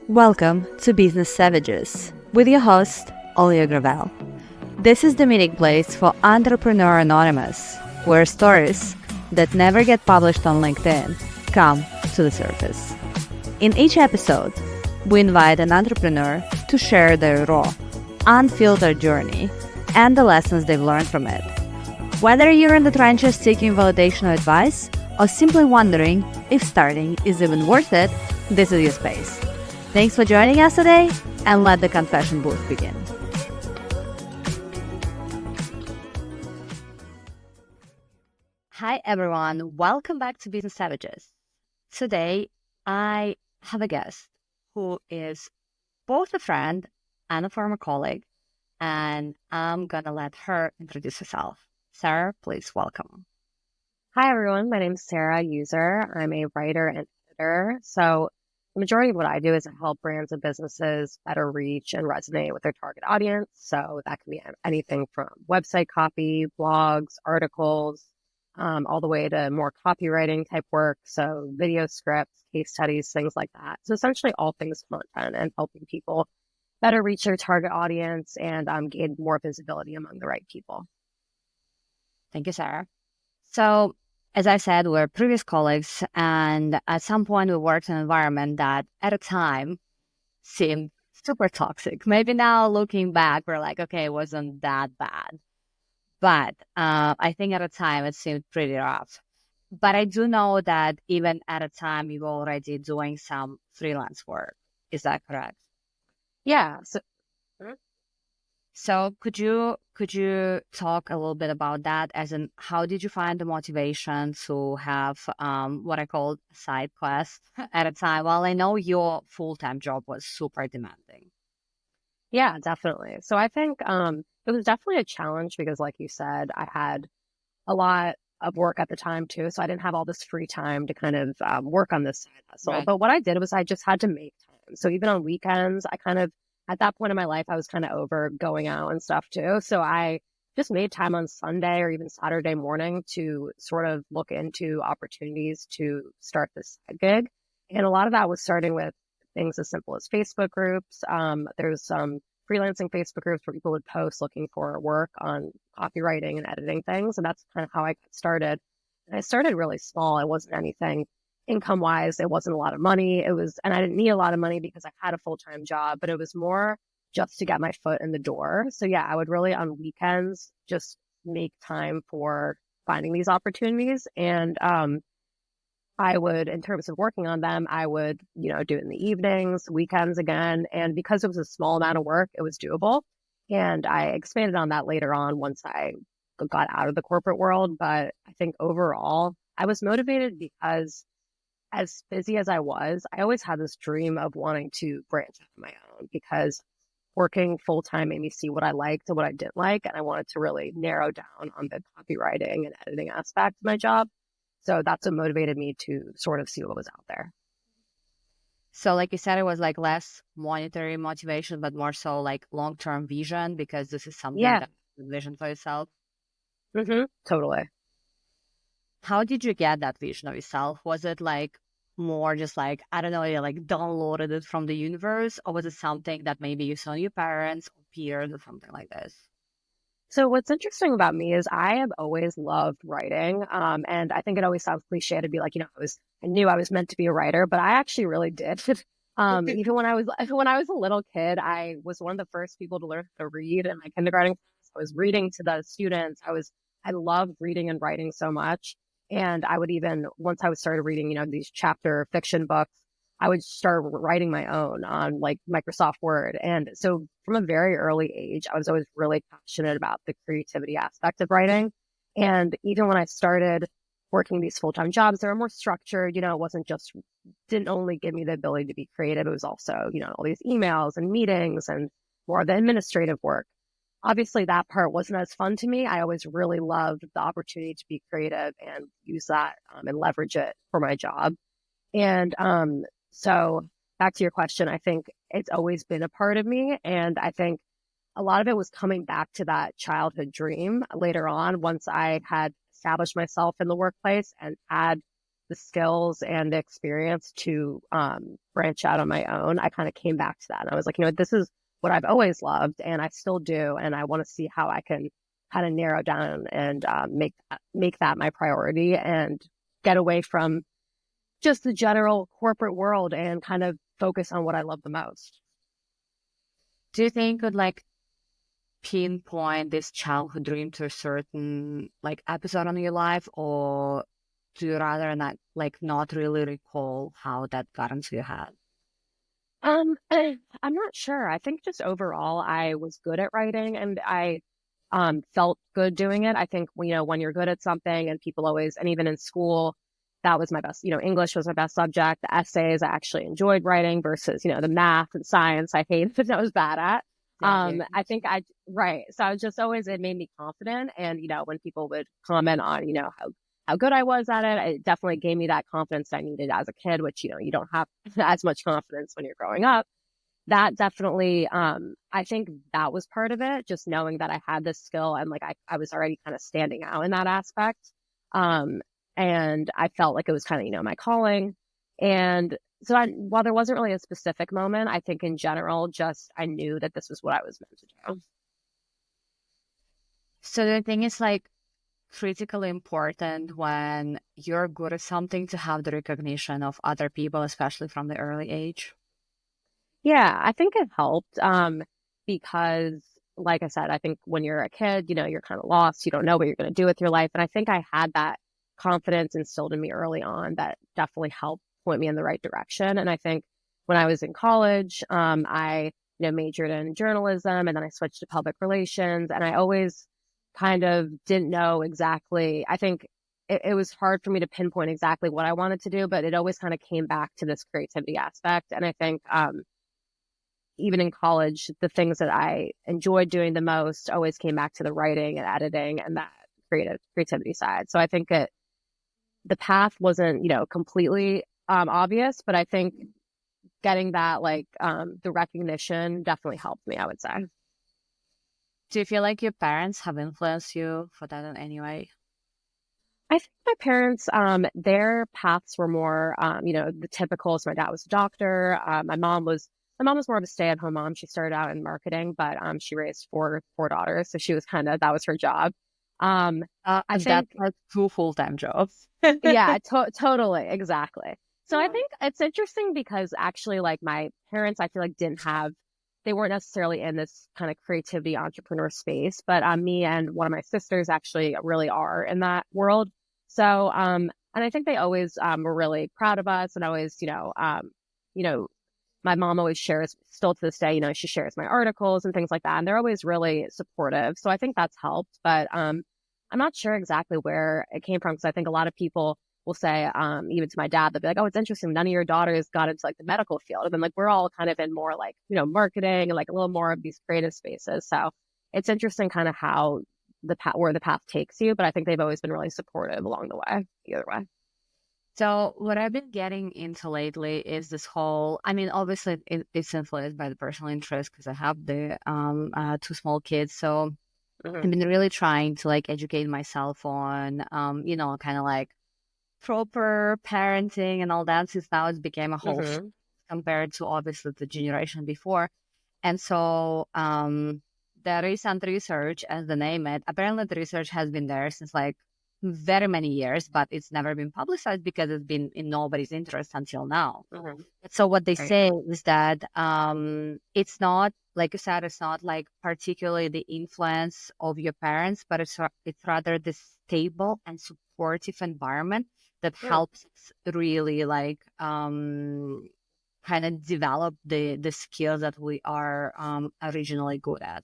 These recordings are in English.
Welcome to Business Savages with your host, Olia Gravel. This is the meeting place for Entrepreneur Anonymous, where stories that never get published on LinkedIn come to the surface. In each episode, we invite an entrepreneur to share their raw, unfiltered journey and the lessons they've learned from it. Whether you're in the trenches seeking validation or advice, or simply wondering if starting is even worth it, this is your space. Thanks for joining us today, and let the confession booth begin. Hi everyone, welcome back to Business Savages. Today, I have a guest who is both a friend and a former colleague, and I'm gonna let her introduce herself. Sarah, please welcome. Hi, everyone. My name is Sara Uzer. I'm a writer and editor. So the majority of what I do is to help brands and businesses better reach and resonate with their target audience. So that can be anything from website copy, blogs, articles, all the way to more copywriting type work. So video scripts, case studies, things like that. So essentially all things content and helping people better reach their target audience and gain more visibility among the right people. Thank you, Sarah. So, as I said, we're previous colleagues, and at some point we worked in an environment that at a time seemed super toxic. Maybe now looking back, we're like, okay, it wasn't that bad. But I think at a time it seemed pretty rough. But I do know that even at a time you were already doing some freelance work. Is that correct? Yeah. So could you talk a little bit about that? As in, how did you find the motivation to have what I call side quest at a time? Well, I know your full-time job was super demanding. Yeah, definitely. So I think it was definitely a challenge because, like you said, I had a lot of work at the time too. So I didn't have all this free time to kind of work on this side hustle. Right. But what I did was I just had to make time. So even on weekends, I kind of, at that point in my life, I was kind of over going out and stuff too. So I just made time on Sunday or even Saturday morning to sort of look into opportunities to start this side gig. And a lot of that was starting with things as simple as Facebook groups. There's some freelancing Facebook groups where people would post looking for work on copywriting and editing things. And that's kind of how I got started. And I started really small. It wasn't anything income wise. It wasn't a lot of money. And I didn't need a lot of money because I had a full-time job, but it was more just to get my foot in the door. So yeah, I would really on weekends just make time for finding these opportunities. And, I would, in terms of working on them, I would, do it in the evenings, weekends again. And because it was a small amount of work, it was doable. And I expanded on that later on once I got out of the corporate world. But I think overall, I was motivated because as busy as I was, I always had this dream of wanting to branch out on my own because working full time made me see what I liked and what I didn't like. And I wanted to really narrow down on the copywriting and editing aspect of my job. So that's what motivated me to sort of see what was out there. So, like you said, it was like less monetary motivation, but more so like long-term vision because this is something Yeah. that you envision for yourself. Totally. How did you get that vision of yourself? Was it like more just like, I don't know, you like downloaded it from the universe, or was it something that maybe you saw in your parents or peers or something like this? So what's interesting about me is I have always loved writing. And I think it always sounds cliche to be like, I knew I was meant to be a writer, but I actually really did. Even when I was a little kid, I was one of the first people to learn how to read in my kindergarten class. I was reading to the students. I loved reading and writing so much. And I would even, once I would started reading, these chapter fiction books, I would start writing my own on like Microsoft Word. And so from a very early age, I was always really passionate about the creativity aspect of writing. And even when I started working these full-time jobs, they were more structured. It wasn't just, didn't only give me the ability to be creative. It was also, all these emails and meetings and more of the administrative work. Obviously, that part wasn't as fun to me. I always really loved the opportunity to be creative and use that and leverage it for my job. And so back to your question, I think it's always been a part of me. And I think a lot of it was coming back to that childhood dream later on once I had established myself in the workplace and had the skills and the experience to branch out on my own, I kind of came back to that. And I was like, this is what I've always loved and I still do. And I want to see how I can kind of narrow down and make that my priority and get away from just the general corporate world and kind of focus on what I love the most. Do you think would like pinpoint this childhood dream to a certain like episode in your life, or do you rather not really recall how that got into your head? I'm not sure. I think just overall, I was good at writing and I felt good doing it. I think, when you're good at something and people always, and even in school, that was my best, English was my best subject. The essays I actually enjoyed writing versus, the math and science I hated that I was bad at. Exactly. I think right. So I was just always, it made me confident. And, when people would comment on, how good I was at it, it definitely gave me that confidence I needed as a kid, which, you don't have as much confidence when you're growing up. That definitely, I think that was part of it, just knowing that I had this skill and like I was already kind of standing out in that aspect. Um, and I felt like it was kind of, my calling. And so while there wasn't really a specific moment, I think in general, just I knew that this was what I was meant to do. So the thing is like critically important when you're good at something to have the recognition of other people, especially from the early age. Yeah, I think it helped because, like I said, I think when you're a kid, you're kind of lost. You don't know what you're going to do with your life. And I think I had that confidence instilled in me early on that definitely helped point me in the right direction. And I think when I was in college, I majored in journalism and then I switched to public relations. And I always kind of didn't know exactly. I think it was hard for me to pinpoint exactly what I wanted to do, but it always kind of came back to this creativity aspect. And I think even in college, the things that I enjoyed doing the most always came back to the writing and editing and that creativity side. So I think the path wasn't, completely obvious, but I think getting that the recognition definitely helped me, I would say. Do you feel like your parents have influenced you for that in any way? I think my parents, their paths were more, the typical. So my dad was a doctor. My mom was more of a stay-at-home mom. She started out in marketing, but she raised four daughters, so she was that was her job. I think That's like two full-time jobs. yeah, totally, exactly. So I think it's interesting because actually, like my parents, I feel like they weren't necessarily in this kind of creativity entrepreneur space, but me and one of my sisters actually really are in that world. So, and I think they always were really proud of us and always, you know, my mom always shares, still to this day, she shares my articles and things like that. And they're always really supportive. So I think that's helped. But I'm not sure exactly where it came from because I think a lot of people will say, even to my dad, they'll be like, oh, it's interesting. None of your daughters got into like the medical field. And then like we're all kind of in more like, marketing and like a little more of these creative spaces. So it's interesting kind of how where the path takes you. But I think they've always been really supportive along the way, either way. So what I've been getting into lately is this whole, I mean, obviously it's influenced by the personal interest because I have the two small kids. So I've been really trying to like educate myself on, kind of like proper parenting and all that, since now it became a whole Mm-hmm. compared to obviously the generation before. And so the recent research, as the name it, apparently the research has been there since like very many years, but it's never been publicized because it's been in nobody's interest until now. Mm-hmm. So what they Right. say is that it's not, like you said, it's not like particularly the influence of your parents, but it's rather the stable and supportive environment that Mm. helps really like kind of develop the skills that we are originally good at.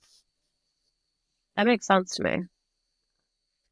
That makes sense to me.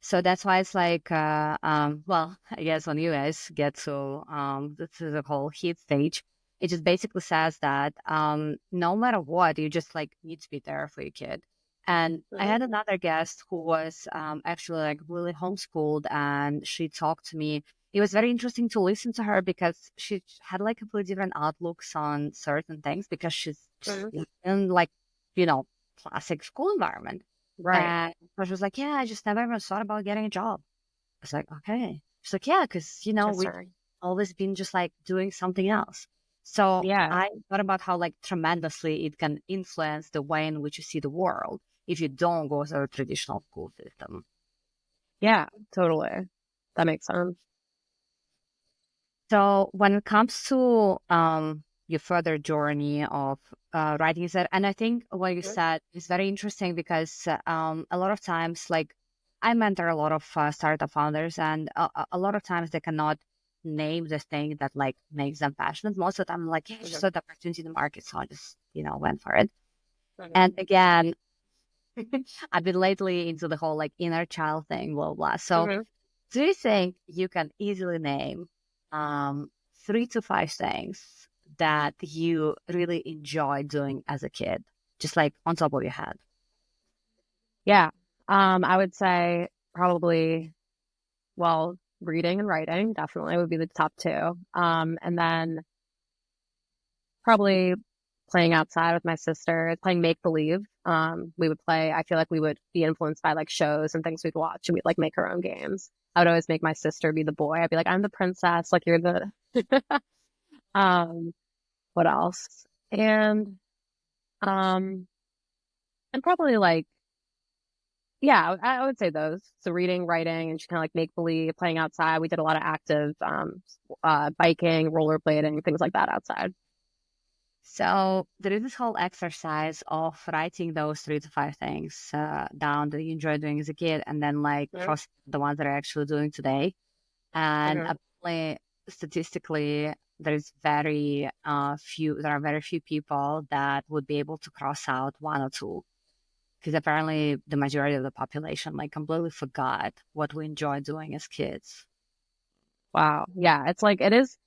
So that's why it's like, well, I guess when you guys get to the whole heat stage, it just basically says that no matter what, you just like need to be there for your kid. And I Mm-hmm. had another guest who was actually like really homeschooled, and she talked to me. It was very interesting to listen to her because she had like completely different outlooks on certain things because she's just Mm-hmm. in like, you know, classic school environment. Right. And so she was like, yeah, I just never even thought about getting a job. I was like, okay. She's like, yeah, because, we Interesting. always been just like doing something else. So Yeah. I thought about how like tremendously it can influence the way in which you see the world if you don't go through a traditional school system. Yeah, totally. That makes sense. So when it comes to your further journey of writing, that, and I think what you said is very interesting because a lot of times, like I mentor a lot of startup founders, and a lot of times they cannot name the thing that like makes them passionate. Most of the time, I'm like, yeah, I just saw the opportunity in the market, so I just went for it. And again, I've been lately into the whole like inner child thing, blah blah. So Mm-hmm. do you think you can easily name um, 3 to 5 things that you really enjoy doing as a kid, just like on top of your head? Yeah. I would say probably, well, reading and writing definitely would be the top two. And then probably playing outside with my sister, playing make believe. We would play, I feel like we would be influenced by like shows and things we'd watch and we'd like make our own games. I would always make my sister be the boy. I'd be like, I'm the princess, like you're the um what else? And um and probably like yeah, I would say those. So reading, writing, and just kind of like make believe, playing outside. We did a lot of active biking, rollerblading, things like that outside. So there is this whole exercise of writing those 3 to 5 things down that you enjoy doing as a kid, and then like Mhm. cross the ones that are actually doing today. And Mhm. apparently, statistically, there are very few people that would be able to cross out 1 or 2, because apparently the majority of the population like completely forgot what we enjoy doing as kids. Wow. Yeah, it's like it is.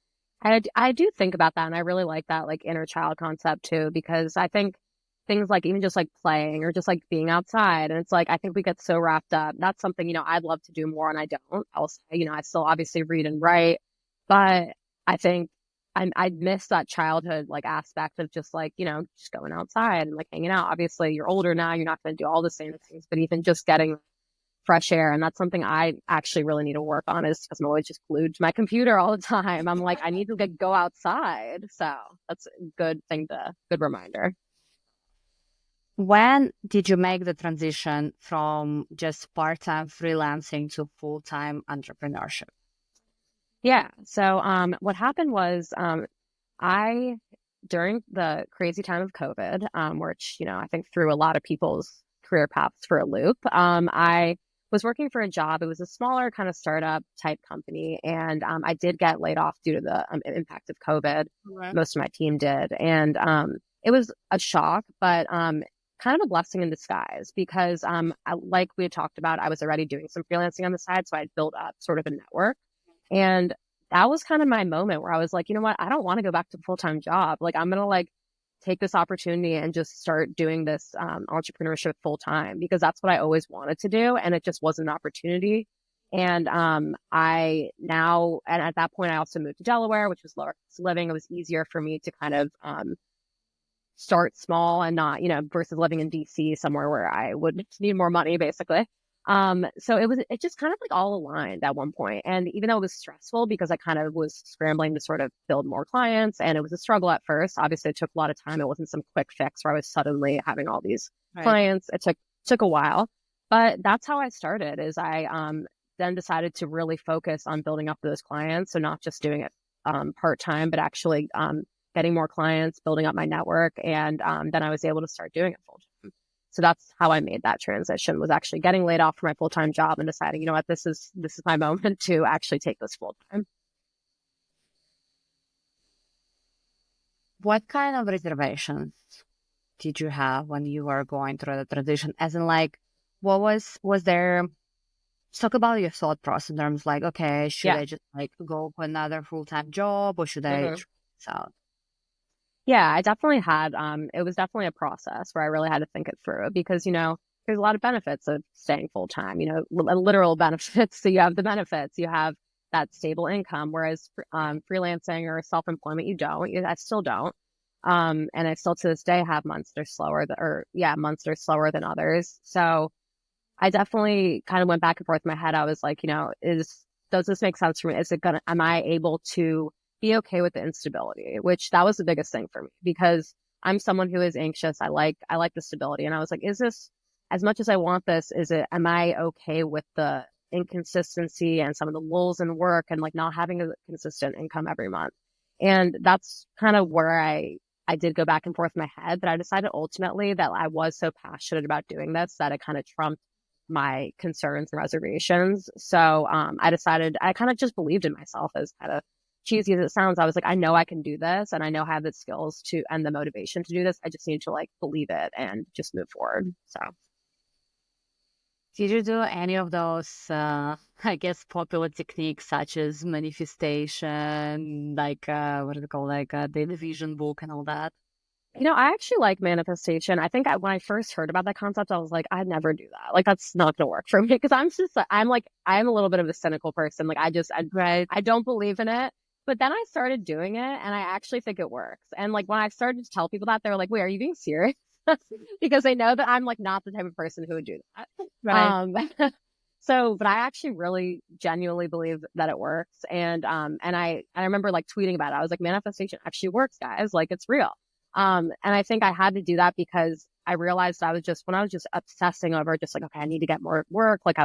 I do think about that, and I really like that like inner child concept too, because I think things like even just like playing or just like being outside, and it's like I think we get so wrapped up. That's something I'd love to do more, and I don't. I'll say I still obviously read and write, but I think I miss that childhood like aspect of just like just going outside and like hanging out. Obviously, you're older now, you're not going to do all the same things, but even just getting fresh air. And that's something I actually really need to work on is because I'm always just glued to my computer all the time. I'm like, I need to go outside. So that's a good reminder. When did you make the transition from just part-time freelancing to full-time entrepreneurship? Yeah. So, what happened was, I, during the crazy time of COVID, which, I think threw a lot of people's career paths for a loop, I was working for a job. It was a smaller kind of startup type company. And I did get laid off due to the impact of COVID. Right. Most of my team did. And it was a shock, but kind of a blessing in disguise because, like we had talked about, I was already doing some freelancing on the side. So I'd built up sort of a network. And that was kind of my moment where I was like, you know what? I don't want to go back to a full-time job. Like I'm going to like take this opportunity and just start doing this entrepreneurship full time because that's what I always wanted to do. And it just wasn't an opportunity. And I now, and at that point, I also moved to Delaware, which was lower cost of living. It was easier for me to kind of start small and not, versus living in DC somewhere where I would need more money basically. So it just kind of like all aligned at one point. And even though it was stressful because I kind of was scrambling to sort of build more clients and it was a struggle at first, obviously it took a lot of time. It wasn't some quick fix where I was suddenly having all these Right. clients. It took a while, but that's how I started is I, then decided to really focus on building up those clients. So not just doing it, part time, but actually, getting more clients, building up my network, and then I was able to start doing it full time. So that's how I made that transition was actually getting laid off from my full time job and deciding, you know what, this is my moment to actually take this full time. What kind of reservations did you have when you were going through the transition? As in, like, what was there? Let's talk about your thought process in terms like, okay, should Yeah. I just like go for another full-time job or should I hmm try this out? Yeah, I definitely had, it was definitely a process where I really had to think it through because, there's a lot of benefits of staying full time, literal benefits. So you have the benefits, you have that stable income, whereas freelancing or self-employment, you don't. I still don't. And I still to this day have months that are slower, months that are slower than others. So I definitely kind of went back and forth in my head. I was like, does this make sense for me? Am I able to be okay with the instability? Which that was the biggest thing for me because I'm someone who is anxious. I like the stability. And I was like, is this, as much as I want this, am I okay with the inconsistency and some of the lulls in work and like not having a consistent income every month? And that's kind of where I did go back and forth in my head, but I decided ultimately that I was so passionate about doing this that it kind of trumped my concerns and reservations. So I decided I kind of just believed in myself, as kind of cheesy as it sounds. I was like, I know I can do this and I know I have the skills to and the motivation to do this. I just need to like believe it and just move forward. So Did you do any of those, I guess, popular techniques such as manifestation, like, what is it called, like the vision book and all that? I actually like manifestation. I think when I first heard about that concept, I was like, I'd never do that. Like, that's not going to work for me because I'm a little bit of a cynical person. Like, Right. I don't believe in it. But then I started doing it and I actually think it works. And like, when I started to tell people that, they were like, wait, are you being serious? Because they know that I'm like not the type of person who would do that. Right. But I actually really genuinely believe that it works. And I remember like tweeting about it. I was like, manifestation actually works, guys. Like, it's real. And I think I had to do that because I realized when I was just obsessing over just like, okay, I need to get more work. Like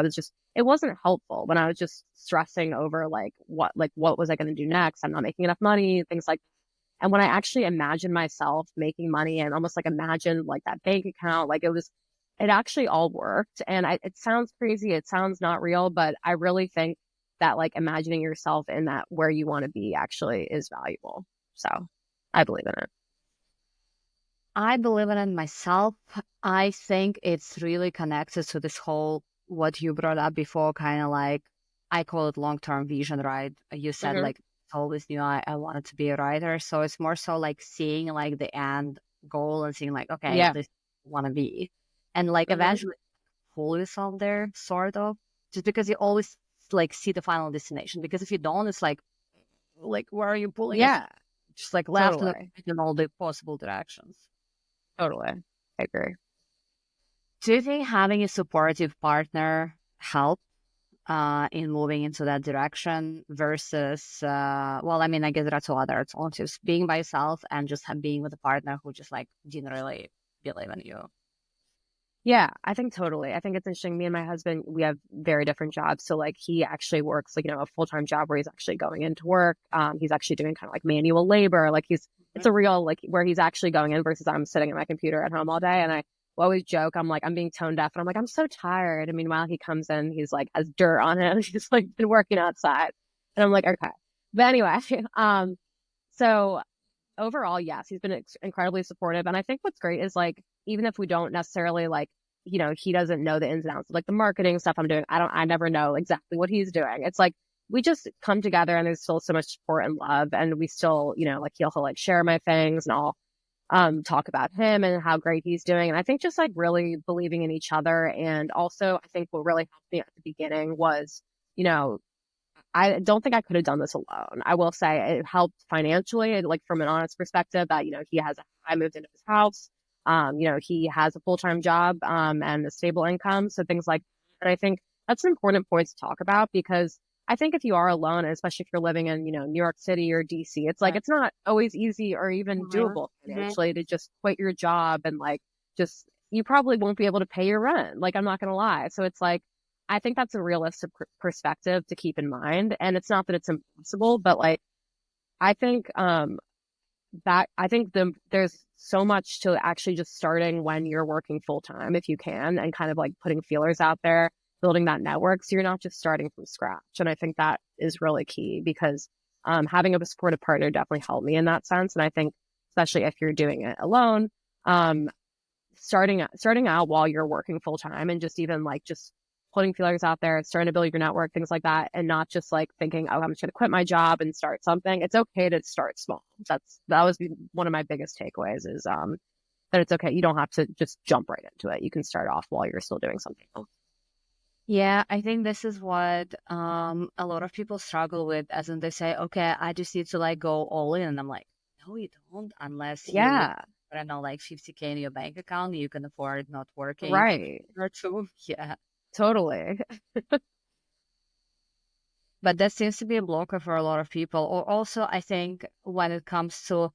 it wasn't helpful when I was just stressing over what was I going to do next? I'm not making enough money, things like, and when I actually imagined myself making money and almost like imagined like that bank account, it actually all worked. And it sounds crazy. It sounds not real, but I really think that like imagining yourself in that where you want to be actually is valuable. So I believe in it. I believe in it myself. I think it's really connected to this whole, what you brought up before, kind of like, I call it long-term vision, right? You said Hmm. like, always knew I wanted to be a writer. So it's more so like seeing like the end goal and seeing like, okay, Yeah. this want to be. And like Hmm. eventually pull yourself there, sort of, just because you always like see the final destination. Because if you don't, it's like where are you pulling yourself? Yeah. Just like left and Totally. right in all the possible directions. Totally. I agree. Do you think having a supportive partner help in moving into that direction versus, well, I mean, I guess there are two other alternatives, being by yourself and just being with a partner who just like didn't really believe in you? Yeah, I think totally. I think it's interesting. Me and my husband, we have very different jobs. So like he actually works like, a full-time job where he's actually going into work. He's actually doing kind of like manual labor. It's a real like where he's actually going in versus I'm sitting at my computer at home all day. And I always joke, I'm like, I'm being tone deaf. And I'm like, I'm so tired. And meanwhile, he comes in, he's like, has dirt on him. He's like been working outside. And I'm like, okay. But anyway, so overall, yes, he's been incredibly supportive. And I think what's great is like, even if we don't necessarily like, he doesn't know the ins and outs of like the marketing stuff I'm doing. I never know exactly what he's doing. It's like, we just come together and there's still so much support and love. And we still, like he'll like share my things and I'll, talk about him and how great he's doing. And I think just like really believing in each other. And also I think what really helped me at the beginning was, you know, I don't think I could have done this alone. I will say it helped financially, like from an honest perspective that, I moved into his house. He has a full-time job, and a stable income. So things like, and I think that's an important point to talk about because I think if you are alone, and especially if you're living in, New York City or DC, it's like, Right. it's not always easy or even Mhm. doable Mhm. financially to just quit your job and like, you probably won't be able to pay your rent. Like, I'm not going to lie. So it's like, I think that's a realistic perspective to keep in mind. And it's not that it's impossible, but like, I think, there's so much to actually just starting when you're working full time, if you can, and kind of like putting feelers out there, building that network. So you're not just starting from scratch. And I think that is really key because, having a supportive partner definitely helped me in that sense. And I think, especially if you're doing it alone, um, starting out while you're working full time and just even like just putting feelers out there, starting to build your network, things like that, and not just like thinking, oh, I'm just gonna quit my job and start something. It's okay to start small. That was one of my biggest takeaways is that it's okay. You don't have to just jump right into it. You can start off while you're still doing something else. Yeah, I think this is what a lot of people struggle with, as in they say, okay, I just need to like go all in. And I'm like, no, you don't, unless you live, Yeah, I don't know, like 50K in your bank account, you can afford not working right. or two. Yeah. Totally. But that seems to be a blocker for a lot of people. Or also, I think when it comes to,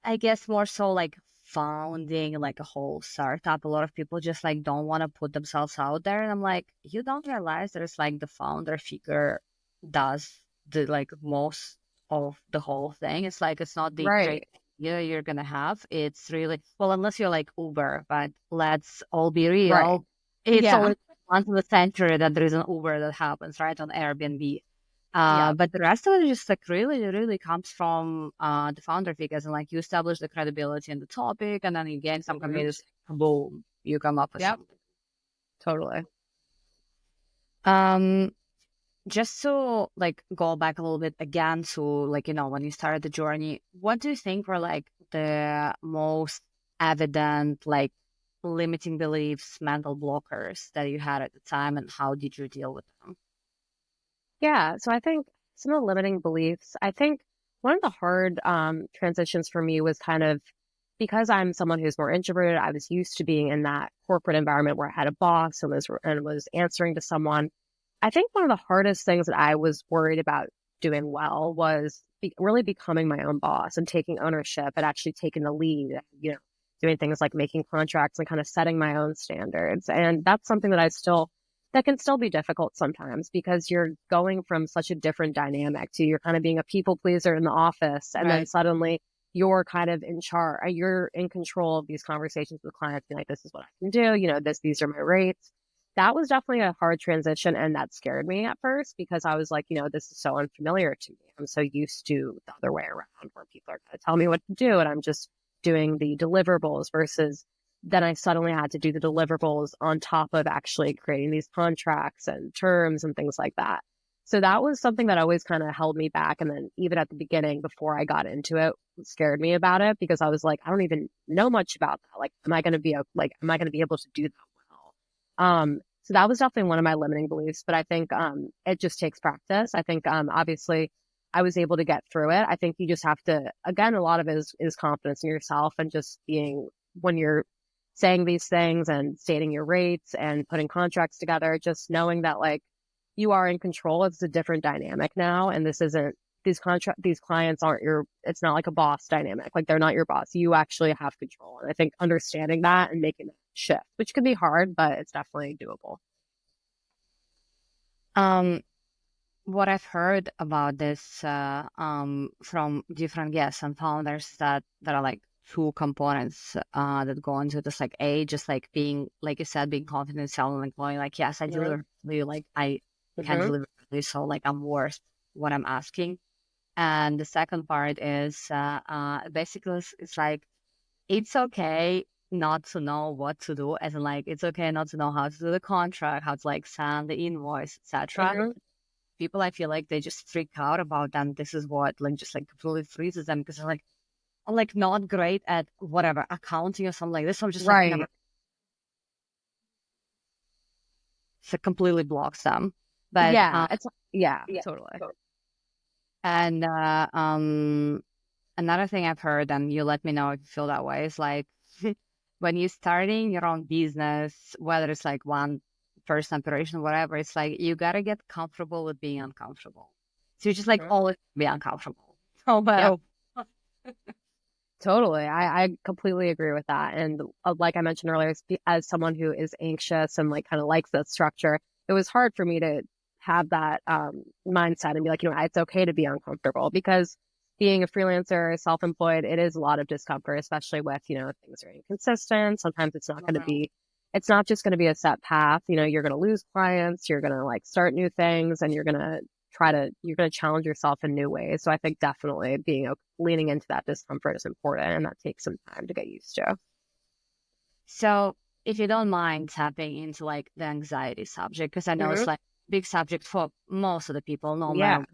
I guess more so like founding like a whole startup, a lot of people just like don't want to put themselves out there. And I'm like, you don't realize there's like the founder figure does the like most of the whole thing. It's like it's not the great Right. idea you're gonna have. It's really well, unless you're like Uber, but let's all be Right. real. It's Yeah. only once in the century that there is an Uber that happens, right? On Airbnb. Yeah. But the rest of it just like really, really comes from the founder figures and like you establish the credibility in the topic and then you gain some Hmm. community, boom, you come up with Yep. something. Totally. Um, just to like go back a little bit again to like, when you started the journey, what do you think were like the most evident like limiting beliefs, mental blockers that you had at the time and how did you deal with them? Yeah. So I think some of the limiting beliefs, I think one of the hard transitions for me was kind of because I'm someone who's more introverted, I was used to being in that corporate environment where I had a boss and was answering to someone. I think one of the hardest things that I was worried about doing well was really becoming my own boss and taking ownership and actually taking the lead, doing things like making contracts and kind of setting my own standards. And that's something that can still be difficult sometimes because you're going from such a different dynamic to you're kind of being a people pleaser in the office. And then Right. suddenly you're kind of in charge, you're in control of these conversations with clients, being like, this is what I can do, these are my rates. That was definitely a hard transition. And that scared me at first because I was like, this is so unfamiliar to me. I'm so used to the other way around where people are going to tell me what to do. And I'm just doing the deliverables versus then I suddenly had to do the deliverables on top of actually creating these contracts and terms and things like that. So that was something that always kind of held me back. And then even at the beginning, before I got into it, scared me about it because I was like, I don't even know much about that. Like, am I going to be able to do that well? So that was definitely one of my limiting beliefs, but I think, it just takes practice. I think, obviously I was able to get through it. I think you just have to, again, a lot of it is confidence in yourself and just being, when you're saying these things and stating your rates and putting contracts together, just knowing that like you are in control. It's a different dynamic now. And this isn't these clients aren't it's not like a boss dynamic. Like they're not your boss. You actually have control. And I think understanding that and making that shift, which can be hard, but it's definitely doable. Um, what I've heard about this from different guests and founders that there are like two components that go into this like just like being like you said being confident in self and like going like yes I Hmm. deliver value, like I can Hmm. deliver value, so like I'm worth what I'm asking. And the second part is basically it's like it's okay not to know what to do, as in like it's okay not to know how to do the contract, how to like send the invoice, etc. Hmm. People I feel like they just freak out about them. This is what like just like completely freezes them because they're like not great at whatever accounting or something like this. So I'm just like never, Right. so it completely blocks them. But Yeah. Yeah, yeah. totally. And another thing I've heard, and you let me know if you feel that way, is like when you're starting your own business, whether it's like one person operation, whatever, it's like you gotta get comfortable with being uncomfortable. So you just like Mhm. always be uncomfortable. No Yep. matter. Totally. I completely agree with that. And like I mentioned earlier, as someone who is anxious and like kind of likes that structure, it was hard for me to have that mindset and be like, it's okay to be uncomfortable because being a freelancer, self-employed, it is a lot of discomfort, especially with, things are inconsistent. Sometimes it's not just going to be a set path. You're going to lose clients, you're going to like start new things and you're going to challenge yourself in new ways. So I think definitely leaning into that discomfort is important and that takes some time to get used to. So if you don't mind tapping into like the anxiety subject, because I know Hmm. it's like big subject for most of the people, no Yeah. matter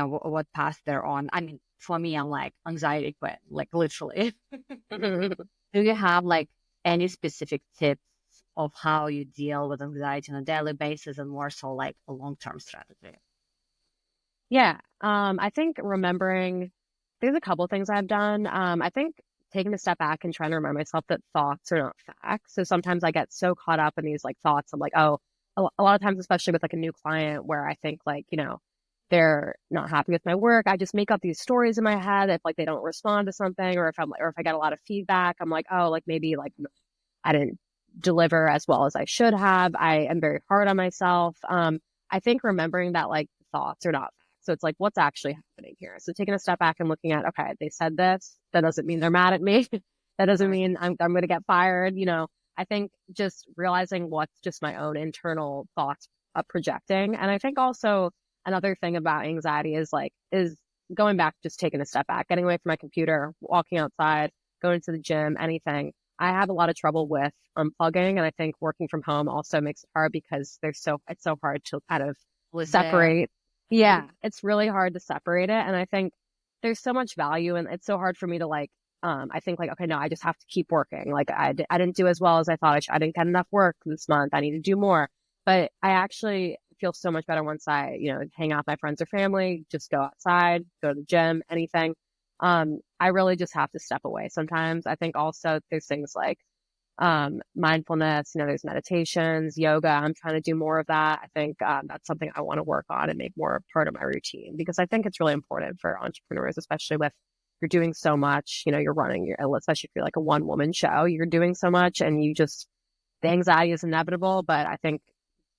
what path they're on. I mean, for me, I'm like anxiety quit, like literally. Do you have like any specific tips of how you deal with anxiety on a daily basis and more so like a long-term strategy? Yeah. I think there's a couple things I've done. I think taking a step back and trying to remind myself that thoughts are not facts. So sometimes I get so caught up in these like thoughts. I'm like, oh, a lot of times, especially with like a new client where I think like, they're not happy with my work. I just make up these stories in my head if like they don't respond to something, or if I get a lot of feedback, I'm like, oh, like maybe like I didn't deliver as well as I should have. I am very hard on myself. I think remembering that like thoughts are not facts. So it's like, what's actually happening here? So taking a step back and looking at, okay, they said this. That doesn't mean they're mad at me. That doesn't mean I'm going to get fired. I think just realizing what's just my own internal thoughts projecting. And I think also another thing about anxiety is going back, just taking a step back, getting away from my computer, walking outside, going to the gym, anything. I have a lot of trouble with unplugging, and I think working from home also makes it hard because it's so hard to kind of Was there? separate. Yeah, it's really hard to separate it, and I think there's so much value, and it's so hard for me to like. I think like, okay, no, I just have to keep working. Like I didn't do as well as I thought I didn't get enough work this month. I need to do more. But I actually feel so much better once I, hang out with my friends or family, just go outside, go to the gym, anything. I really just have to step away sometimes. I think also there's things like mindfulness, there's meditations, yoga. I'm trying to do more of that. I think that's something I want to work on and make more part of my routine because I think it's really important for entrepreneurs, especially with you're doing so much, you're running especially if you're like a one woman show, you're doing so much and the anxiety is inevitable. But I think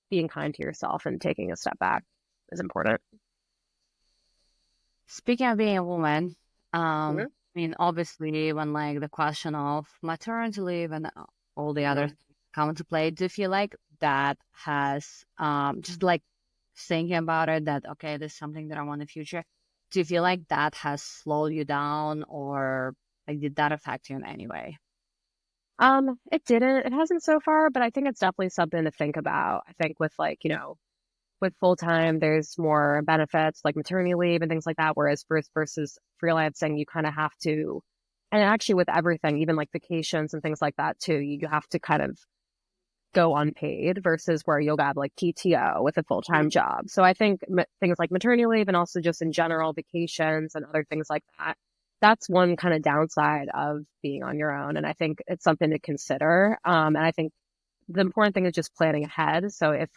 being kind to yourself and taking a step back is important. Speaking of being a woman, Mhm. I mean, obviously, when like the question of maternity leave and all the other Mhm. things come into play, do you feel like that has just like thinking about it that okay, this is something that I want in the future? Do you feel like that has slowed you down, or like did that affect you in any way? It didn't. It hasn't so far, but I think it's definitely something to think about. I think with like, with full time, there's more benefits like maternity leave and things like that. Whereas versus freelancing, you kind of have to, and actually with everything, even like vacations and things like that too, you have to kind of go unpaid versus where you'll have like PTO with a full time job. So I think things like maternity leave and also just in general vacations and other things like that. That's one kind of downside of being on your own. And I think it's something to consider. And I think the important thing is just planning ahead. So if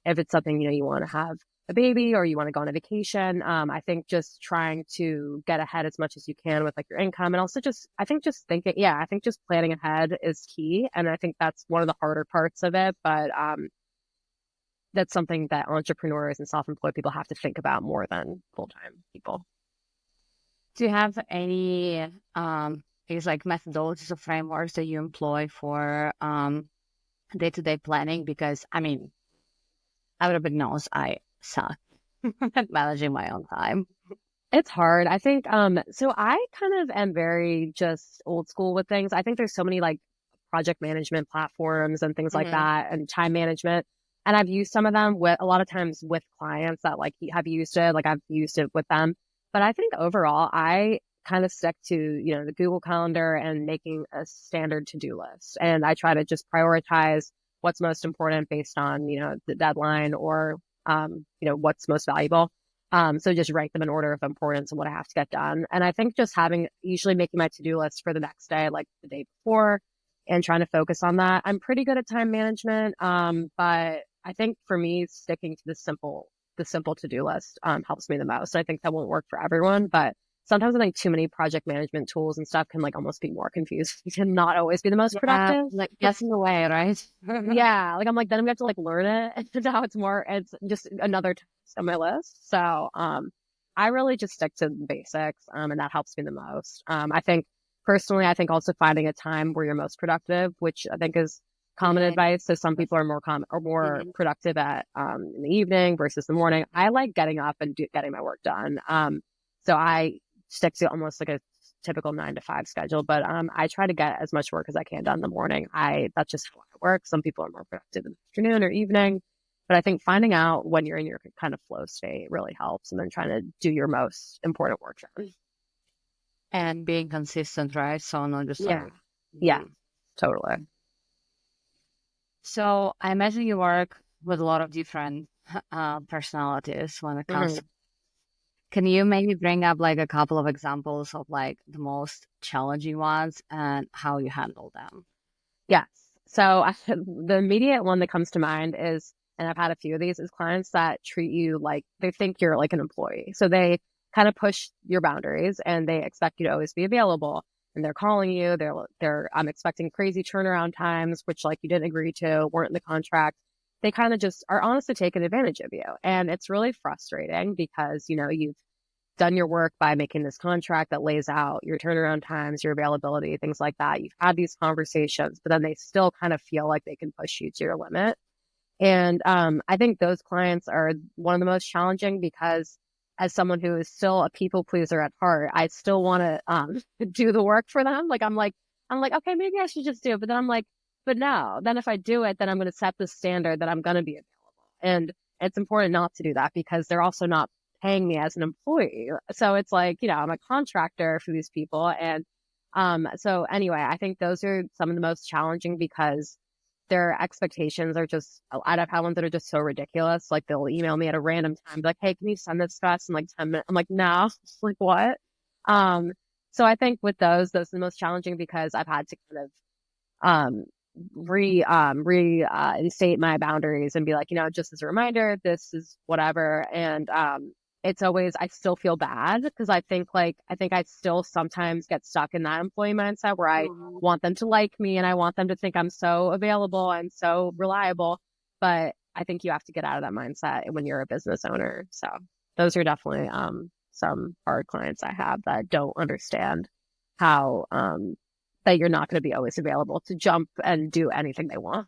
it's something, you want to have a baby or you want to go on a vacation, I think just trying to get ahead as much as you can with like your income and also I think just thinking, yeah, I think just planning ahead is key. And I think that's one of the harder parts of it. But, that's something that entrepreneurs and self-employed people have to think about more than full-time people. Do you have any things like methodologies or frameworks that you employ for day-to-day planning? Because I mean, everybody knows I suck at managing my own time. It's hard. I think, so I kind of am very just old school with things. I think there's so many like project management platforms and things like Hmm. that and time management. And I've used some of them with a lot of times with clients that like have used it, like I've used it with them. But I think overall, I kind of stick to, the Google Calendar and making a standard to-do list. And I try to just prioritize what's most important based on, the deadline or, what's most valuable. So just rank them in order of importance and what I have to get done. And I think just usually making my to-do list for the next day, like the day before, and trying to focus on that. I'm pretty good at time management. But I think for me, sticking to the simple to-do list, helps me the most. I think that won't work for everyone, but sometimes I think too many project management tools and stuff can like almost be more confusing. You can not always be the most Yeah, productive. like gets in the way, right? Yeah, like I'm like then we have to like learn it. And now it's just another task on my list. So I really just stick to the basics, and that helps me the most. I think personally, I think also finding a time where you're most productive, which I think is common Yeah. advice. So some people are more Mhm. productive at in the evening versus the morning. I like getting up and getting my work done. So I stick to almost like a typical 9 to 5 schedule, but I try to get as much work as I can done in the morning. That's just how I work. Some people are more productive in the afternoon or evening, but I think finding out when you're in your kind of flow state really helps, and then trying to do your most important work then. And being consistent, right? So not just Yeah, like. yeah, Mhm. totally. So I imagine you work with a lot of different personalities when it comes Mhm. to. Can you maybe bring up like a couple of examples of like the most challenging ones and how you handle them? Yes. The immediate one that comes to mind is, and I've had a few of these, is clients that treat you like they think you're like an employee. So they kind of push your boundaries and they expect you to always be available. And they're calling you. I'm expecting crazy turnaround times, which like you didn't agree to, weren't in the contract. They kind of just are honestly taking advantage of you. And it's really frustrating because, you've done your work by making this contract that lays out your turnaround times, your availability, things like that. You've had these conversations, but then they still kind of feel like they can push you to your limit. And I think those clients are one of the most challenging because as someone who is still a people pleaser at heart, I still want to do the work for them. I'm like, okay, maybe I should just do it. But then I'm like, but no, then if I do it, then I'm going to set the standard that I'm going to be available. And it's important not to do that because they're also not paying me as an employee. So it's like, I'm a contractor for these people. And so anyway, I think those are some of the most challenging because their expectations are just, I've had ones that are just so ridiculous. Like they'll email me at a random time, be like, hey, can you send this to us in like 10 minutes? I'm like, no, it's like what? Um, so I think with those are the most challenging because I've had to kind of um reinstate my boundaries and be like, just as a reminder, this is whatever. And it's always, I still feel bad because I think I still sometimes get stuck in that employee mindset where I want them to like me and I want them to think I'm so available and so reliable. But I think you have to get out of that mindset when you're a business owner. So those are definitely some hard clients I have that don't understand how that you're not going to be always available to jump and do anything they want.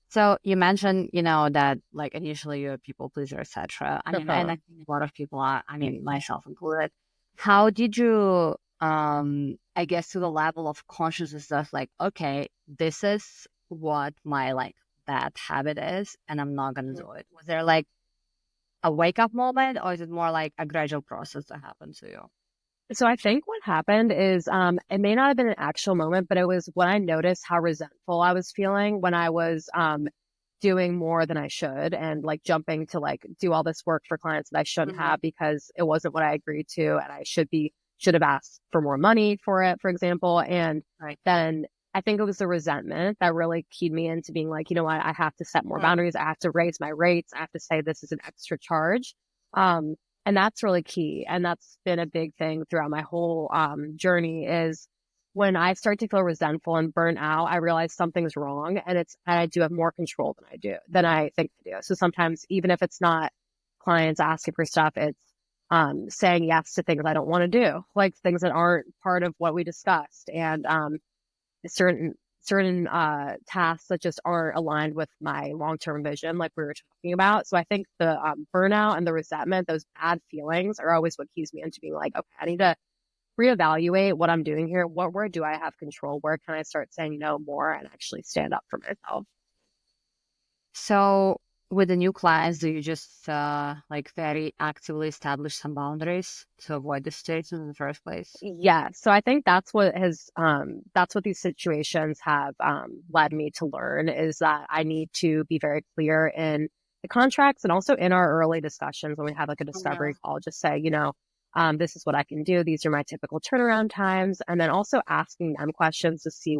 So you mentioned, that like initially you're a people pleaser, etc. I mean, and I Uh-huh. think a lot of people are, I mean, myself included. How did you, I guess, to the level of consciousness of like, okay, this is what my like bad habit is, and I'm not gonna do it. Was there like a wake up moment, or is it more like a gradual process that happened to you? So I think what happened is it may not have been an actual moment, but it was when I noticed how resentful I was feeling when I was doing more than I should and like jumping to like do all this work for clients that I shouldn't have because it wasn't what I agreed to and I should have asked for more money for it, for example. And Right. then I think it was the resentment that really keyed me into being like, you know what, I have to set more boundaries. I have to raise my rates. I have to say this is an extra charge. Um, and that's really key. And that's been a big thing throughout my whole journey is when I start to feel resentful and burnt out, I realize something's wrong and I do have more control than I think I do. So sometimes even if it's not clients asking for stuff, it's saying yes to things I don't want to do, like things that aren't part of what we discussed. And certain tasks that just aren't aligned with my long-term vision, like we were talking about. So I think the burnout and the resentment, those bad feelings are always what keeps me into being like, okay, I need to reevaluate what I'm doing here. Where do I have control? Where can I start saying no more and actually stand up for myself? So with the new clients, do you just like very actively establish some boundaries to avoid the situation in the first place? Yeah. So I think that's what these situations have led me to learn is that I need to be very clear in the contracts and also in our early discussions when we have like a Yeah. discovery call, just say, this is what I can do. These are my typical turnaround times. And then also asking them questions to see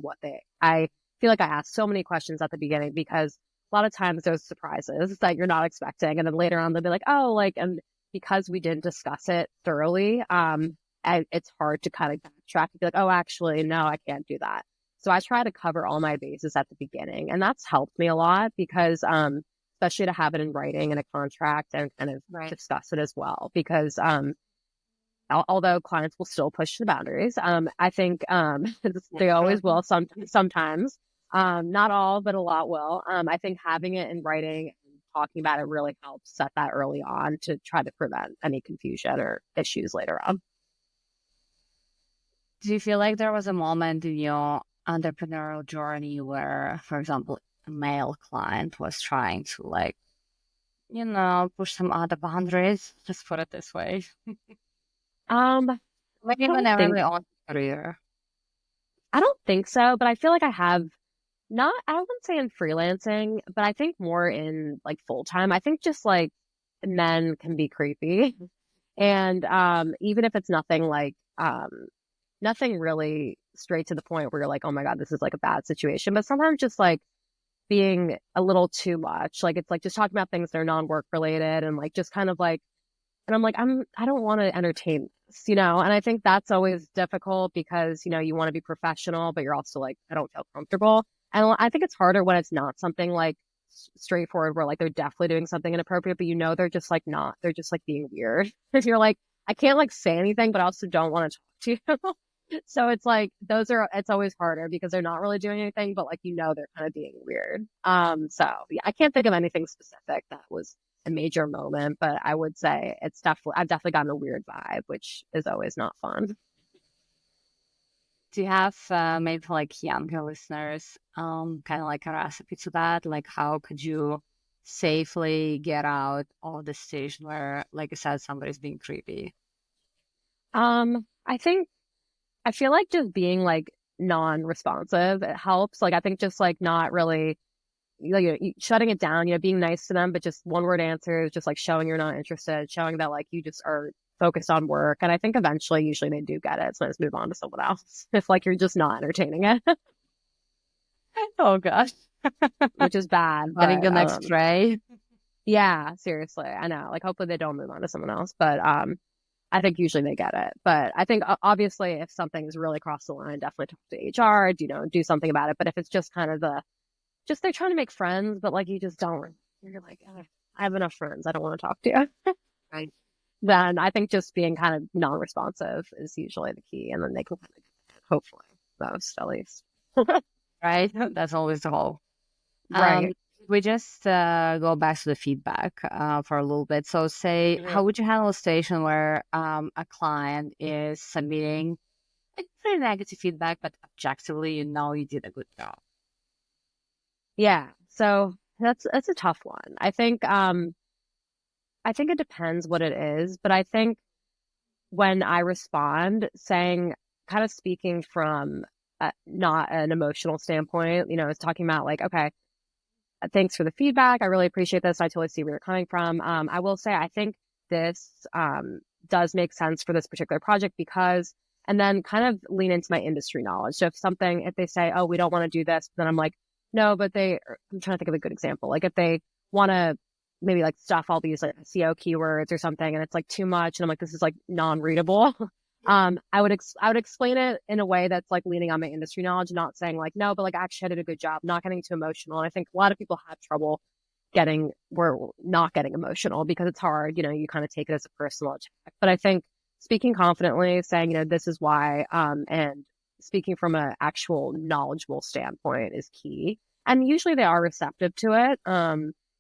I feel like I asked so many questions at the beginning because a lot of times there's surprises that you're not expecting. And then later on, they'll be like, oh, and because we didn't discuss it thoroughly, it's hard to kind of backtrack and be like, oh, actually, no, I can't do that. So I try to cover all my bases at the beginning. And that's helped me a lot because, especially to have it in writing in a contract and kind of Right. discuss it as well. Because, although clients will still push the boundaries, I think, they always will sometimes, not all, but a lot will. I think having it in writing and talking about it really helps set that early on to try to prevent any confusion or issues later on. Do you feel like there was a moment in your entrepreneurial journey where, for example, a male client was trying to like, push some other boundaries? Just put it this way. Um, Maybe I even don't think early on in career. I don't think so, but I feel like I have not, I wouldn't say in freelancing, but I think more in like full time. I think just like men can be creepy. And even if it's nothing like nothing really straight to the point where you're like, oh my God, this is like a bad situation. But sometimes just like being a little too much. Like it's like just talking about things that are non-work related and like just kind of like, and I'm like, I don't want to entertain this, you know? And I think that's always difficult because, you know, you want to be professional, but you're also like, I don't feel comfortable. And I think it's harder when it's not something like straightforward where like they're definitely doing something inappropriate, but you know, they're just like not, they're just like being weird. Because you're like, I can't like say anything, but I also don't want to talk to you. So it's like it's always harder because they're not really doing anything, but like you know they're kind of being weird. So yeah, I can't think of anything specific that was a major moment, but I would say I've definitely gotten a weird vibe, which is always not fun. Do you have maybe for like younger listeners, kind of like a recipe to that? Like how could you safely get out of the station where, like I said, somebody's being creepy? I think I feel like just being like non-responsive, it helps. Like I think just like not really like shutting it down, you know, being nice to them, but just one word answers, just like showing you're not interested, showing that like you just are focused on work. And I think eventually, usually they do get it. So let's move on to someone else if like you're just not entertaining it, Oh gosh. which is bad. Getting But the next tray. yeah, seriously, I know. Like hopefully they don't move on to someone else. But I think usually they get it. But I think obviously if something's really crossed the line, definitely talk to HR, you know, do something about it. But if it's just kind of just they're trying to make friends, but like you just don't. You're like, "Ugh, I have enough friends. I don't want to talk to you." Right. Then I think just being kind of non-responsive is usually the key, and then they can kind of hopefully most at least. Right? That's always the goal. Um, Right. we just go back to the feedback for a little bit. So, say, Mhm. how would you handle a situation where a client is submitting like pretty negative feedback, but objectively, you know, you did a good job? Yeah. So that's a tough one. I think it depends what it is, but I think when I respond, saying kind of speaking from not an emotional standpoint, you know, it's talking about like, okay, thanks for the feedback. I really appreciate this. I totally see where you're coming from. I will say, I think this does make sense for this particular project because, and then kind of lean into my industry knowledge. So if they say, oh, we don't want to do this, then I'm like, no, but I'm trying to think of a good example. Like if they want to maybe like stuff all these like SEO keywords or something and it's like too much and I'm like, this is like non-readable. I would explain it in a way that's like leaning on my industry knowledge, not saying like, no, but like actually I did a good job, not getting too emotional. And I think a lot of people have trouble we're not getting emotional because it's hard, you know, you kind of take it as a personal attack. But I think speaking confidently, saying, you know, this is why, and speaking from an actual knowledgeable standpoint is key. And usually they are receptive to it,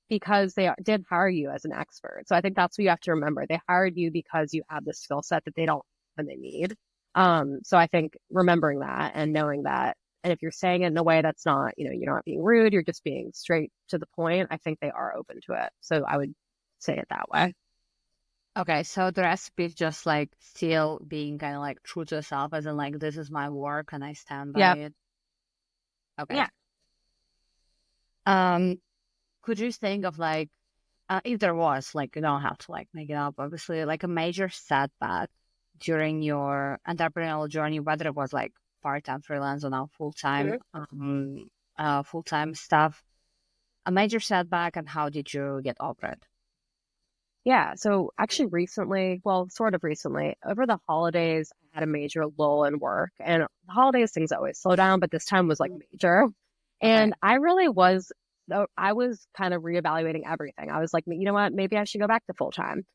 because did hire you as an expert. So I think that's what you have to remember. They hired you because you have this skill set that they don't when they need. So I think remembering that and knowing that, and if you're saying it in a way that's not, you know, you're not being rude, you're just being straight to the point, I think they are open to it. So I would say it that way. Okay, so the recipe is just like still being kind of like true to yourself, as in like this is my work and I stand by Yep. it. Okay. Yeah. Um, could you think of like if there was like you don't have to like make it up, obviously, like a major setback during your entrepreneurial journey, whether it was like part-time freelance or now full-time, Mhm. full-time stuff, a major setback, and how did you get over it? Yeah. So actually recently, well, sort of recently, over the holidays, I had a major lull in work and the holidays things always slow down, but this time was like major. Okay. And I really was, though I was kind of reevaluating everything. I was like, you know what, maybe I should go back to full time.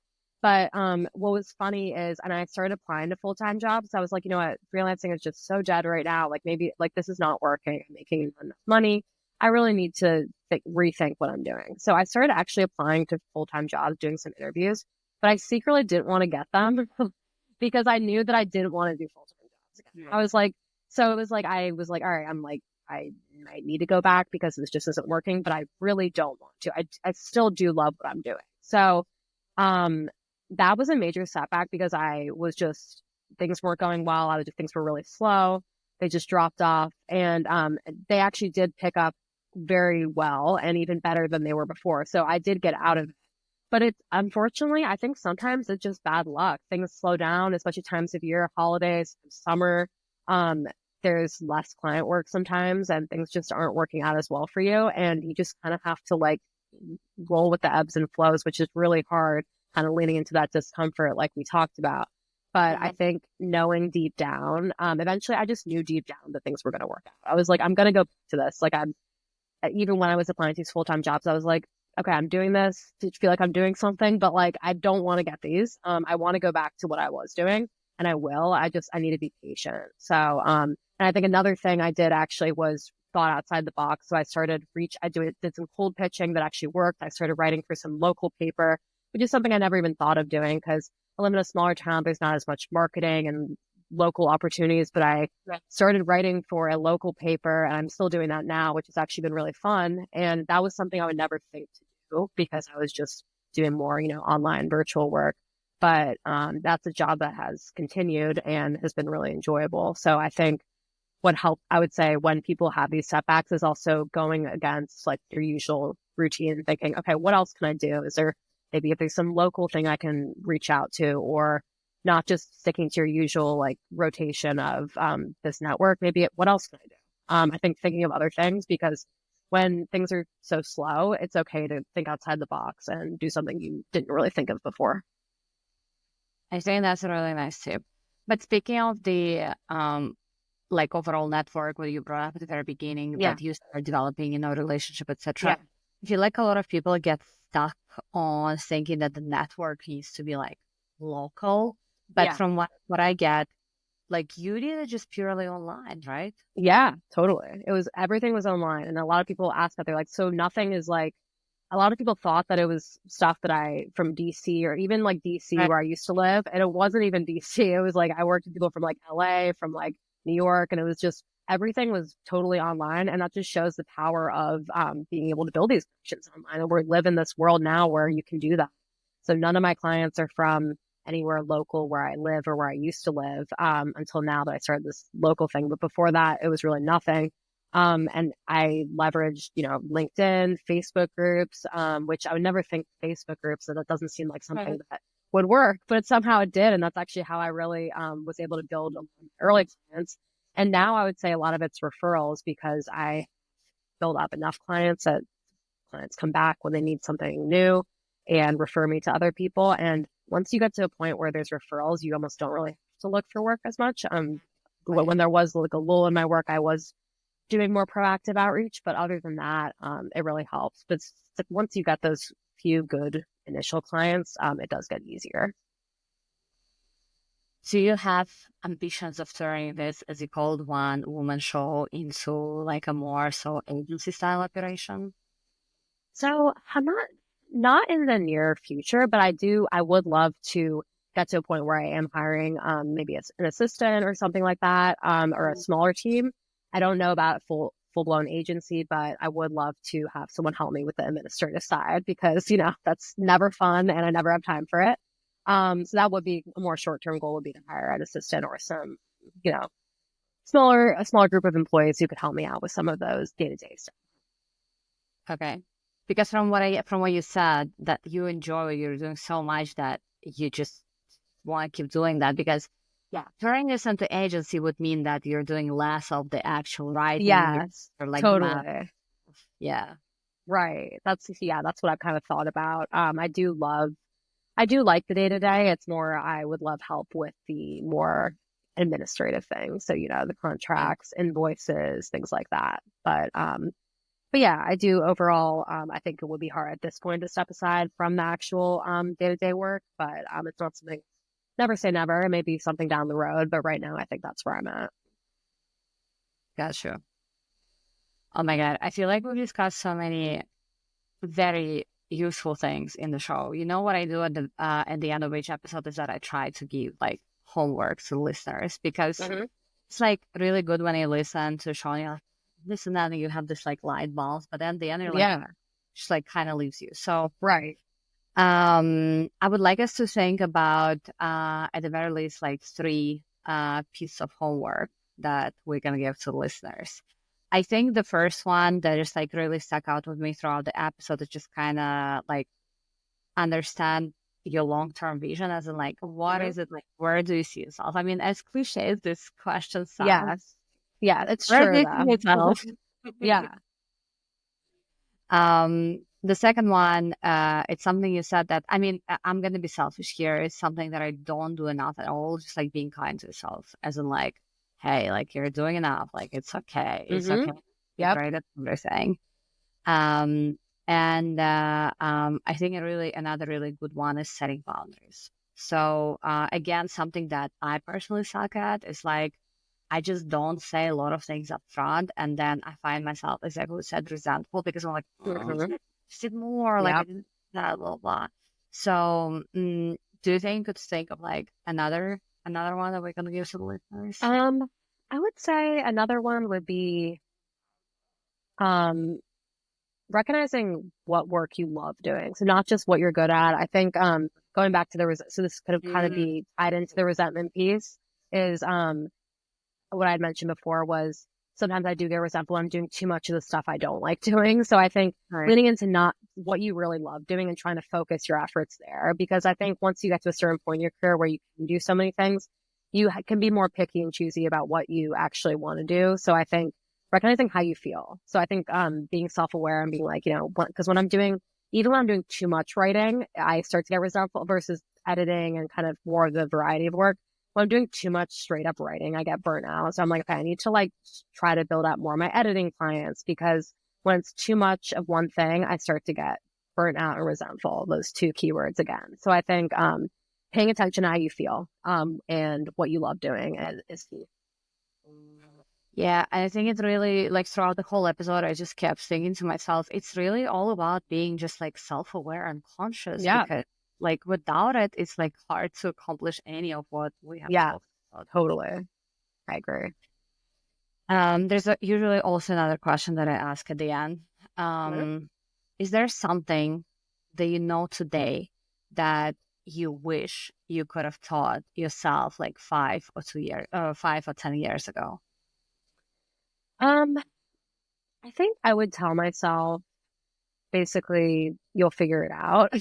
But what was funny is, and I started applying to full time jobs. I was like, you know what, freelancing is just so dead right now. Like maybe like this is not working. I'm making enough money. I really need to rethink what I'm doing. So I started actually applying to full time jobs, doing some interviews, but I secretly didn't want to get them because I knew that I didn't want to do full time jobs again. Yeah. I was like, so it was like I was like, all right, I'm like, I might need to go back because this just isn't working, but I really don't want to. I still do love what I'm doing. So um that was a major setback because I was just things weren't going well. Things were really slow. They just dropped off, and they actually did pick up very well and even better than they were before. So I did get out of it. But it's unfortunately, I think sometimes it's just bad luck. Things slow down, especially times of year, holidays, summer. Um, there's less client work sometimes and things just aren't working out as well for you. And you just kind of have to like roll with the ebbs and flows, which is really hard, kind of leaning into that discomfort like we talked about. But I think knowing deep down, eventually I just knew deep down that things were going to work out. I was like, I'm going to go to this. Like even when I was applying to these full-time jobs, I was like, okay, I'm doing this to feel like I'm doing something, but like, I don't want to get these. I want to go back to what I was doing and I will. I need to be patient. So, and I think another thing I did actually was thought outside the box. So I did some cold pitching that actually worked. I started writing for some local paper, which is something I never even thought of doing because I live in a smaller town. There's not as much marketing and local opportunities, but I started writing for a local paper and I'm still doing that now, which has actually been really fun. And that was something I would never think to do because I was just doing more, online virtual work. But that's a job that has continued and has been really enjoyable. So I think what helped, I would say, when people have these setbacks is also going against like your usual routine and thinking, okay, what else can I do? Is there maybe if there's some local thing I can reach out to, or not just sticking to your usual like rotation of this network, what else can I do? I think thinking of other things, because when things are so slow, it's okay to think outside the box and do something you didn't really think of before. I think that's a really nice tip. But speaking of the like overall network, what you brought up at the very beginning, that you start developing, relationship, etc. I feel like a lot of people get stuck on thinking that the network needs to be like local. But from what I get, like you did it just purely online, right? Yeah, totally. Everything was online. And a lot of people ask that. They're like, so nothing is like, a lot of people thought that it was stuff that from DC or even like DC Right. where I used to live. And it wasn't even DC. It was like, I worked with people from like LA, from like New York. And it was just, everything was totally online. And that just shows the power of being able to build these connections online. And we live in this world now where you can do that. So none of my clients are from anywhere local where I live or where I used to live until now that I started this local thing. But before that, it was really nothing. And I leveraged, LinkedIn, Facebook groups, which I would never think Facebook groups, so that doesn't seem like something that would work, but somehow it did. And that's actually how I really was able to build early clients. And now I would say a lot of it's referrals because I build up enough clients that clients come back when they need something new and refer me to other people. And once you get to a point where there's referrals, you almost don't really have to look for work as much. When there was like a lull in my work, I was doing more proactive outreach, but other than that, it really helps. But it's like once you get those few good initial clients, it does get easier. So you have ambitions of turning this, as you called one woman show, into like a more so agency style operation? So I'm not in the near future, but I would love to get to a point where I am hiring maybe an assistant or something like that, or a smaller team. I don't know about full blown agency, but I would love to have someone help me with the administrative side because, that's never fun and I never have time for it. So that would be a more short-term goal, would be to hire an assistant or some, a smaller group of employees who could help me out with some of those day-to-day stuff. Okay. Because from what you said, that you enjoy what you're doing so much that you just want to keep doing that, because turning this into agency would mean that you're doing less of the actual writing. Yes, or like totally. Yeah. Right. That's what I've kind of thought about. I do like the day-to-day. It's more, I would love help with the more administrative things. So, the contracts, invoices, things like that. But yeah, I do overall, I think it would be hard at this point to step aside from the actual day-to-day work, but it's not something, never say never. It may be something down the road, but right now I think that's where I'm at. Gotcha. Oh my God. I feel like we've discussed so many very useful things in the show. You know what I do at the end of each episode is that I try to give like homework to listeners, because it's like really good when you listen to a show and you're like, listen, and you have this like light bulb, but then the end you're like, just like kind of leaves you. So right. I would like us to think about at the very least like 3 pieces of homework that we're gonna give to listeners. I think the first one that just like really stuck out with me throughout the episode is just kind of like understand your long-term vision, as in like what is it, like where do you see yourself? I mean, as cliche as this question sounds, Yeah, it's true Verdict to though. yourself. Yeah. The second one, it's something you said that, I mean, I'm going to be selfish here. It's something that I don't do enough at all. Just like being kind to yourself, as in like, hey, like you're doing enough. Like it's okay. It's Mm-hmm. okay. You're Yep. great at everything. Um, I think another really good one is setting boundaries. So, again, something that I personally suck at is like, I just don't say a lot of things up front, and then I find myself, exactly what you said, resentful because I'm like, oh, Mm-hmm. just did more, like I Yep. didn't blah blah blah. So, do you think you could think of like another one that we're gonna give to the listeners? Um, I would say another one would be um recognizing what work you love doing. So not just what you're good at. I think going back to so this could have kind of Mm, be tied into the resentment piece is what I had mentioned before was sometimes I do get resentful. I'm doing too much of the stuff I don't like doing. So I think right. leaning into not what you really love doing and trying to focus your efforts there. Because I think once you get to a certain point in your career where you can do so many things, you can be more picky and choosy about what you actually want to do. So I think recognizing how you feel. So I think being self-aware and being like, because when I'm doing, even when I'm doing too much writing, I start to get resentful versus editing and kind of more of the variety of work when I'm doing too much straight up writing, I get burnt out. So I'm like, okay, I need to like try to build up more of my editing clients because when it's too much of one thing, I start to get burnt out and resentful, those two keywords again. So I think paying attention to how you feel and what you love doing is key. Yeah, and I think it's really like throughout the whole episode, I just kept thinking to myself, it's really all about being just like self-aware and conscious Yeah, because like without it, it's like hard to accomplish any of what we have yeah, talked about. totally. I agree. There's usually also another question that I ask at the end. Mhm. Um, is there something that you know today that you wish you could have taught yourself like 5 or 10 years ago? Um, I think I would tell myself basically you'll figure it out.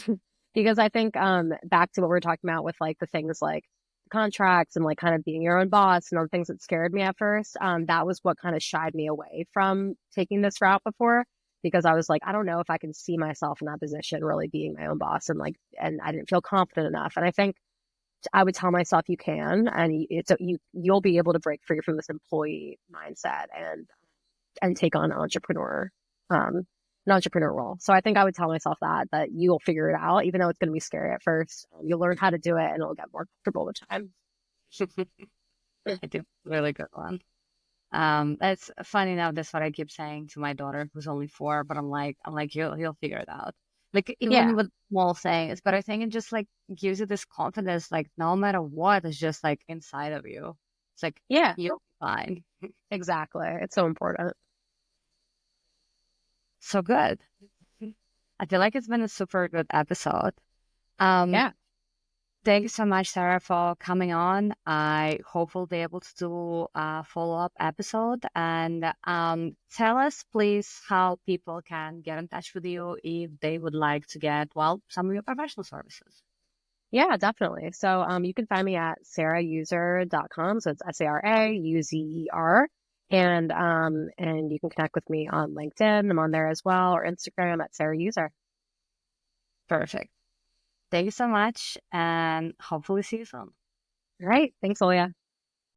Because I think back to what we were talking about with like the things like contracts and like kind of being your own boss and all the things that scared me at first, that was what kind of shied me away from taking this route before because I was like, I don't know if I can see myself in that position really being my own boss and I didn't feel confident enough. And I think I would tell myself you can and you'll be able to break free from this employee mindset and take on um, an entrepreneur role. So I think I would tell myself that you'll figure it out, even though it's going to be scary at first. You'll learn how to do it, and it'll get more comfortable with time. I do. Really good one. It's funny now. That's what I keep saying to my daughter, who's only 4. But I'm like, he'll figure it out. Like even Yeah, with small things, but I think it just like gives you this confidence. Like no matter what, it's just like inside of you. It's like yeah, you'll be fine. exactly. It's so important. So good. I feel like it's been a super good episode. Um, Yeah, Thank you so much, Sarah, for coming on. I hope we'll be able to do a follow-up episode. And tell us, please, how people can get in touch with you if they would like to get, well, some of your professional services. yeah, definitely. So you can find me at sarauzer.com. So it's SARAUZER. And you can connect with me on LinkedIn. I'm on there as well, or Instagram at Sara Uzer. Perfect. Thank you so much, and hopefully see you soon. All right. Thanks, Olia.